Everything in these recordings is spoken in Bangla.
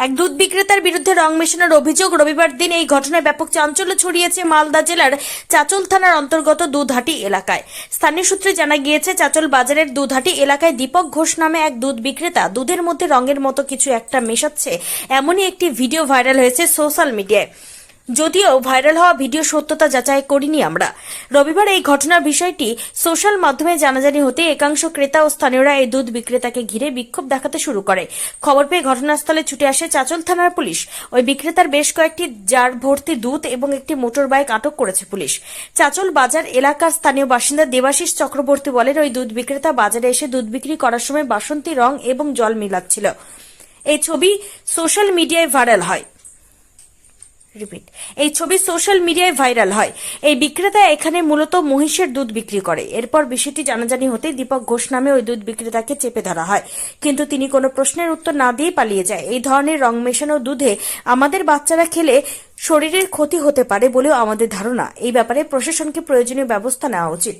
এক দুধ বিক্রেতার বিরুদ্ধে রং মেশানোর অভিযোগ। রবিবার দিন এই ঘটনায় ব্যাপক চাঞ্চল্য ছড়িয়েছে মালদা জেলার চাচল থানার অন্তর্গত দুধহাটি এলাকায়। স্থানীয় সূত্রে জানা গিয়েছে, চাচল বাজারের দুধহাটি এলাকায় দীপক ঘোষ নামে এক দুধ বিক্রেতা দুধের মধ্যে রঙের মতো কিছু একটা মেশাচ্ছে, এমনই একটি ভিডিও ভাইরাল হয়েছে সোশ্যাল মিডিয়ায়। যদিও ভাইরাল হওয়া ভিডিও সত্যতা যাচাই করিনি আমরা। রবিবার এই ঘটনার বিষয়টি সোশ্যাল মাধ্যমে জানাজানি হতে একাংশ ক্রেতা ও স্থানীয়রা এই দুধ বিক্রেতাকে ঘিরে বিক্ষোভ দেখাতে শুরু করে। খবর পেয়ে ঘটনাস্থলে ছুটে আসে চাচল থানার পুলিশ। ওই বিক্রেতার বেশ কয়েকটি জার ভর্তি দুধ এবং একটি মোটর বাইক আটক করেছে পুলিশ। চাচল বাজার এলাকার স্থানীয় বাসিন্দা দেবাশিস চক্রবর্তী বলেন, ওই দুধ বিক্রেতা বাজারে এসে দুধ বিক্রি করার সময় বাসন্তী রং এবং জল মিলাচ্ছিল। এই ছবি সোশ্যাল মিডিয়ায় ভাইরাল হয়। এই ছবি সোশ্যাল মিডিয়ায় ভাইরাল হয়। এই বিক্রেতা এখানে মূলত মহিষের দুধ বিক্রি করে। এরপর বিষয়টি জানাজানি হতে দীপক ঘোষ নামে ওই দুধ বিক্রেতাকে চেপে ধরা হয়, কিন্তু তিনি কোনো প্রশ্নের উত্তর না দিয়ে পালিয়ে যায়। এই ধরনের রং মেশানো দুধে আমাদের বাচ্চারা খেলে শরীরের ক্ষতি হতে পারে বলেও আমাদের ধারণা। এই ব্যাপারে প্রশাসনকে প্রয়োজনীয় ব্যবস্থা নেওয়া উচিত।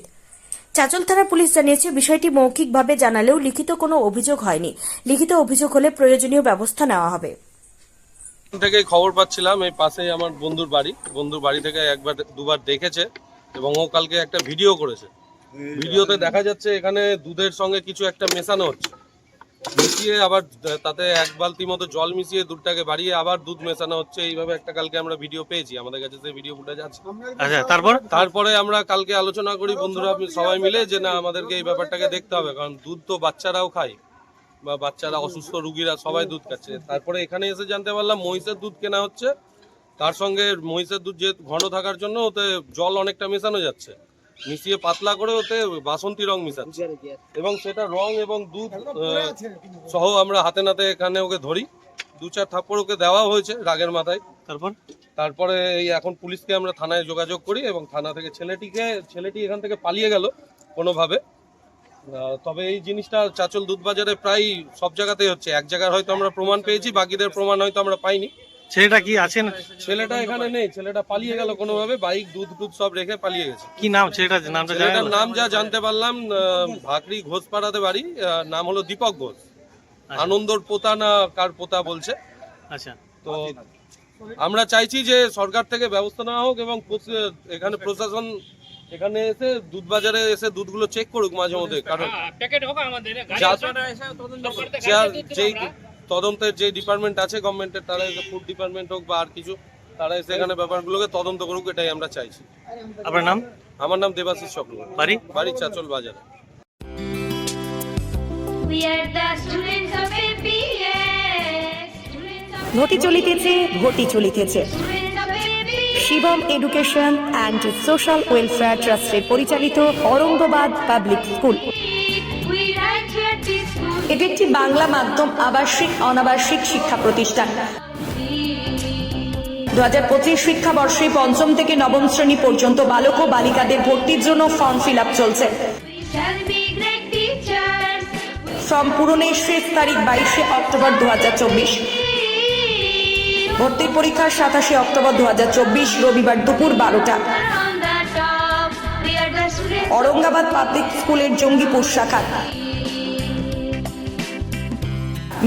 চাচল থানা পুলিশ জানিয়েছে, বিষয়টি মৌখিকভাবে জানালেও লিখিত কোনো অভিযোগ হয়নি। লিখিত অভিযোগ হলে প্রয়োজনীয় ব্যবস্থা নেওয়া হবে। থেকে খবর পাচ্ছিলাম, এই পাশেই আমার বন্ধুর বাড়ি থেকে একবার দুবার দেখেছে এবং ও কালকে একটা ভিডিও করেছে। ভিডিওতে দেখা যাচ্ছে এখানে দুধের সঙ্গে কিছু একটা মেশানো হচ্ছে, মিশিয়ে আবার তাতে এক বালতি মতো জল মিশিয়ে দুধটাকে বাড়িয়ে আবার দুধ মেশানো হচ্ছে। এইভাবে একটা কালকে আমরা ভিডিও পেয়েছি, আমাদের কাছে সেই ভিডিও ফুটেজ আছে। আচ্ছা, তারপরে আমরা কালকে আলোচনা করি বন্ধুরা সবাই মিলে যে না, আমাদেরকে এই ব্যাপারটাকে দেখতে হবে, কারণ দুধ তো বাচ্চারাও খায় বা বাচ্চারা, অসুস্থ রুগীরা সবাই দুধ খাচ্ছে। তারপরে এখানে এসে জানতে পারলাম মহিষের দুধ কেনা হচ্ছে, তার সঙ্গে মহিষের দুধ যে ঘন থাকার জন্য ওতে জল অনেকটা মেশানো যাচ্ছে, মিশিয়ে পাতলা করে ওতে বাসন্তী রং মিশাচ্ছে এবং সেটা রং এবং দুধ সহ আমরা হাতে নাতে এখানে ওকে ধরি। 2-4 থাপ্পড় ওকে দেওয়া হয়েছে রাগের মাথায়। তারপরে এই এখন পুলিশকে আমরা থানায় যোগাযোগ করি এবং থানা থেকে ছেলেটি এখান থেকে পালিয়ে গেল কোনোভাবে। তবে এই জিনিসটা চাচল দুধ বাজারে প্রায় সব জায়গাতেই হচ্ছে। এক জায়গায় হয়তো আমরা প্রমাণ পেয়েছি, বাকিদের প্রমাণ হয়তো আমরা পাইনি। ছেলেটা কি আছেন? ছেলেটা এখানে নেই, ছেলেটা পালিয়ে গেল কোনোভাবে, বাইক দুধ সব রেখে পালিয়ে গেছে। কি নাম ছেলেটার? ছেলেটার নাম যা জানতে পারলাম, ভাকরি ঘোষপাড়াতে বাড়ি, নাম হলো দীপক ঘোষ। আনন্দর পোতা না কার পোতা বলছে। আচ্ছা, তো আমরা চাইছি যে সরকার থেকে ব্যবস্থা নেওয়া হোক এবং এখানে প্রশাসন এখানে এসে দুধ বাজারে এসে দুধগুলো চেক করুক মাঝে মধ্যে, কারণ যেই তদন্তের যে ডিপার্টমেন্ট আছে গভর্নমেন্টের, তারা এসে ফুড ডিপার্টমেন্ট হোক বা আর কিছু, তারা এসে এখানে ব্যাপারগুলোকে তদন্ত করুক, এটাই আমরা চাইছি। আপনার নাম? আমার নাম দেবাশিস চক্রবর্তী, বাড়ি চাচল বাজারে। ঘটি চলিতেছে Shivam education and social welfare ট্রাস্টের পরিচালিত অরঙ্গবাদ পাবলিক স্কুল। এটি একটি বাংলা মাধ্যম আবাসিক অনাবাসিক শিক্ষা প্রতিষ্ঠান। 2025 শিক্ষাবর্ষে 5ম থেকে 9ম শ্রেণী পর্যন্ত বালক ও বালিকাদের ভর্তির জন্য ফর্ম ফিল আপ চলছে। ফর্ম পূরণের শেষ তারিখ 22শে অক্টোবর 2024। ভর্তির পরীক্ষা 27শে অক্টোবর 2024 রবিবার দুপুর 12টা। অরঙ্গাবাদ পাবলিক স্কুলের জঙ্গিপুর শাখা।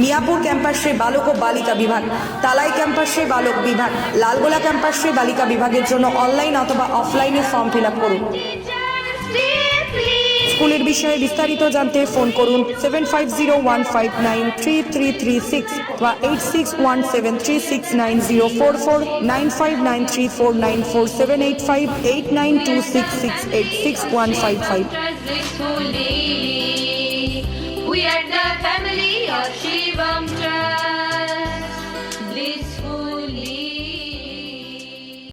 মিয়াপুর ক্যাম্পাসে বালক ও বালিকা বিভাগ, তালাই ক্যাম্পাসে বালক বিভাগ, লালগোলা ক্যাম্পাসে বালিকা বিভাগের জন্য অনলাইন অথবা অফলাইনে ফর্ম ফিল আপ করুন। স্কুলের বিষয়ে বিস্তারিত জানতে ফোন করুন 7501593336 বা 8617369044, 9593494785, 8926686155। We are the family of Shivam Trust.